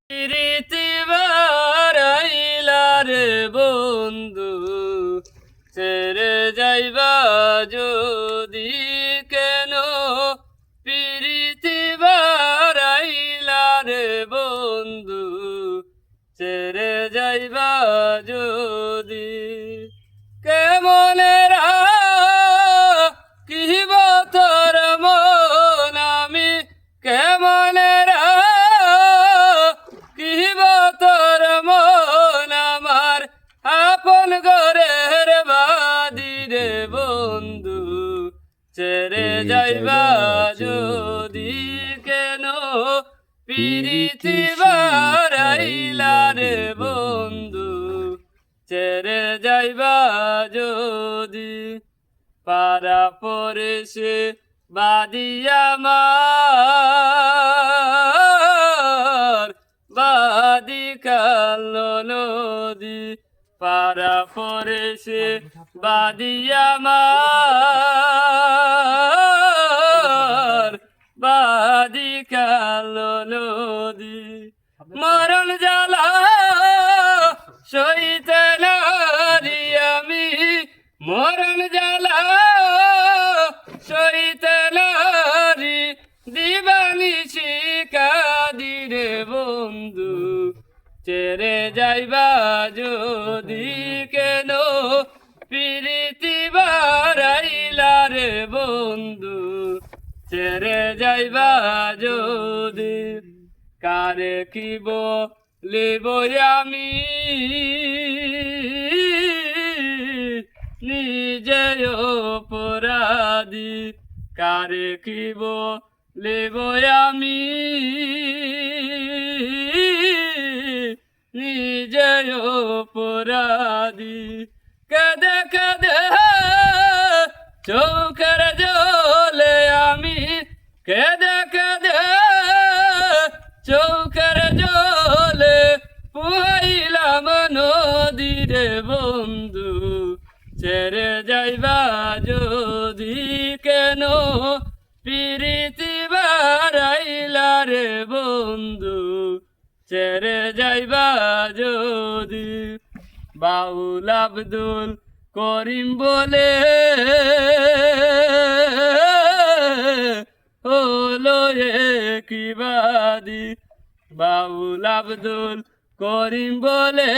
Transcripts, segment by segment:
প্রীতি বারাইলা রে বন্ধু, ছেড়ে যাইবা যদি কেন? প্রীতি বারাইলা রে বন্ধু, ছেড়ে যাইবা যদি কেমনে রাখিব তোর মন আমি, কেমনে রাখিব তোর মন আমার আপন ঘরের বাদি রে বন্ধু, ছেড়ে যাইবা যদি কেন? প্রীতি বারাইলা রে বন্ধু, ছেড়ে যাইবা যদি পারা পড়েছে বাদিয়া আমার, বাদি কালো নদী পারা পড়েছে বাদিয়া আমার, বাদি কালো নদী মরণ জ্বালা সইতে নারি আমি, মরণ জ্বালা সইতে নারি দিবানিশি কাঁদি রে বন্ধু, ছেড়ে যাইবা যদি কেন? প্রীতি বারাইলা রে বন্ধু, ছেড়ে যাইবা যদি কারে কি বলিব আমি নিজে অপরাধী, কারে কি বলিব আমি নিজে অপরাধী। কাঁদে কাঁদে চোখের জলে আমি, কেঁদে কেঁদে চোখের জলে পুহাইলাম নদী রে বন্ধু, ছেড়ে যাইবা যদি কেন? প্রীতি বারাইলা রে বন্ধু, ছেড়ে যাইবা যদি বাউল আব্দুল করিম বলে হলো কি বাদি, বাউল আব্দুল করিম বলে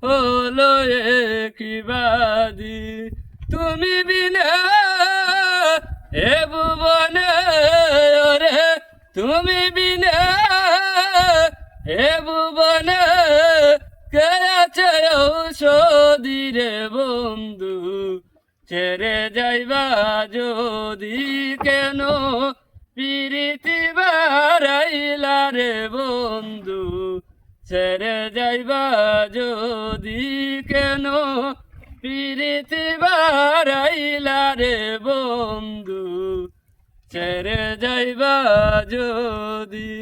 হলো কি বাদি। তুমি বিনা এ ভুবনে ওরে, তুমি বিনা এ ভুবনে কে আছে ঔষধি রে বন্ধু, ছেড়ে যাইবা যদি কেন? প্রীতি বারাইলা রে বন্ধু, ছেড়ে যাইবা যদি কেন? প্রীতি বারাইলা রে বন্ধু, ছেড়ে যাইবা যদি।